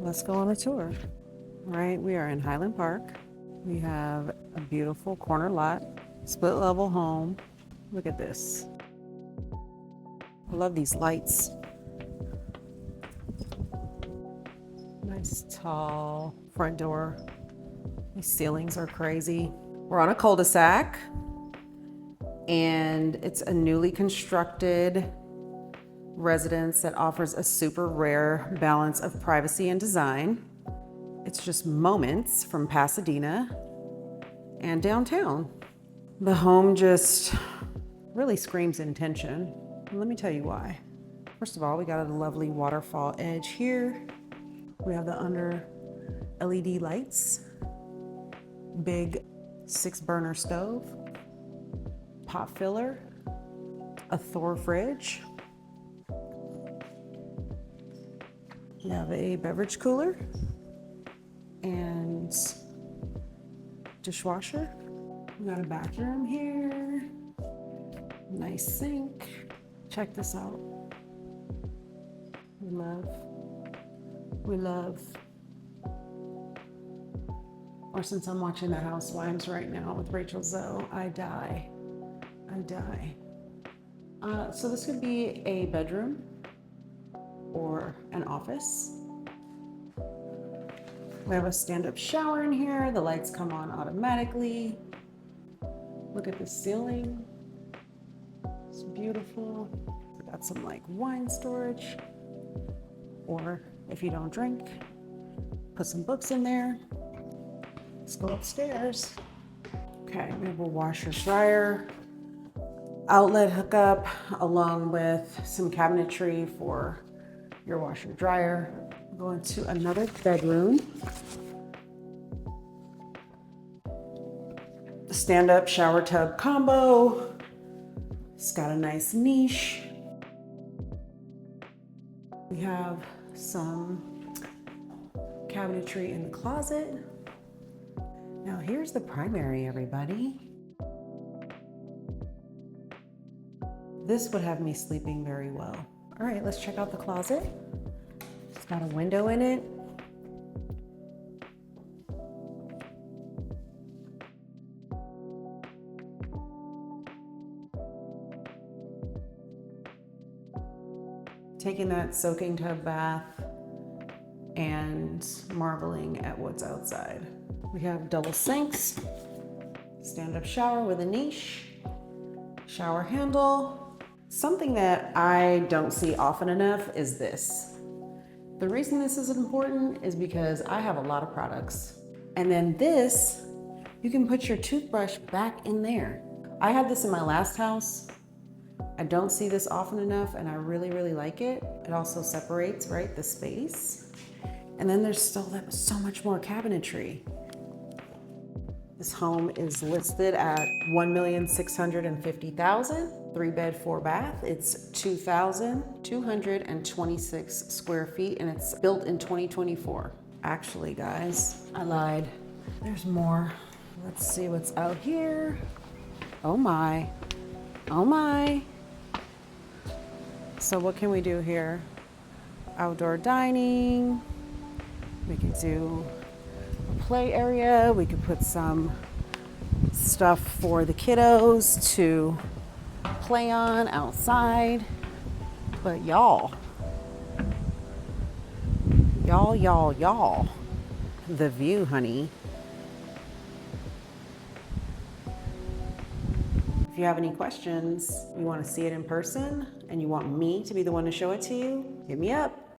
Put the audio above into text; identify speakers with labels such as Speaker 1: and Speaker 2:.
Speaker 1: let's go on a tour. All right, we are in Highland Park. We have a beautiful corner lot, split level home. Look at this. I love these lights. Nice tall front door. These ceilings are crazy. We're on a cul-de-sac, and it's a newly constructed residence that offers a super rare balance of privacy and design. It's just moments from Pasadena and downtown. The home just really screams intention. Let me tell you why. First of all, we got a lovely waterfall edge here. We have the under LED lights, big 6-burner stove, pot filler, a Thor fridge. We have a beverage cooler and dishwasher. We got a bathroom here, nice sink. Check this out. We love. Or since I'm watching The Housewives right now with Rachel Zoe, I die. So this could be a bedroom or an office. We have a stand-up shower in here. The lights come on automatically. Look at the ceiling. It's beautiful. We got some like wine storage, or if you don't drink, put some books in there. Let's go upstairs. Okay, we have a washer dryer, outlet hookup, along with some cabinetry for your washer dryer. Go into another bedroom. Stand-up shower tub combo. It's got a nice niche. We have some cabinetry in the closet. Now here's the primary, everybody. This would have me sleeping very well. All right, let's check out the closet. It's got a window in it. Taking that soaking tub bath and marveling at what's outside. We have double sinks, stand-up shower with a niche, shower handle. Something that I don't see often enough is this. The reason this is important is because I have a lot of products. And then this, you can put your toothbrush back in there. I had this in my last house. I don't see this often enough, and I really like it. It also separates, right, the space. And then there's still so much more cabinetry. This home is listed at $1,650,000, 3-bed, 4-bath. It's 2,226 square feet, and it's built in 2024. Actually, guys, I lied. There's more. Let's see what's out here. Oh my. So what can we do here? Outdoor dining. We could do a play area. We could put some stuff for the kiddos to play on outside. But y'all, the view, honey. If you have any questions, you want to see it in person, and you want me to be the one to show it to you, hit me up.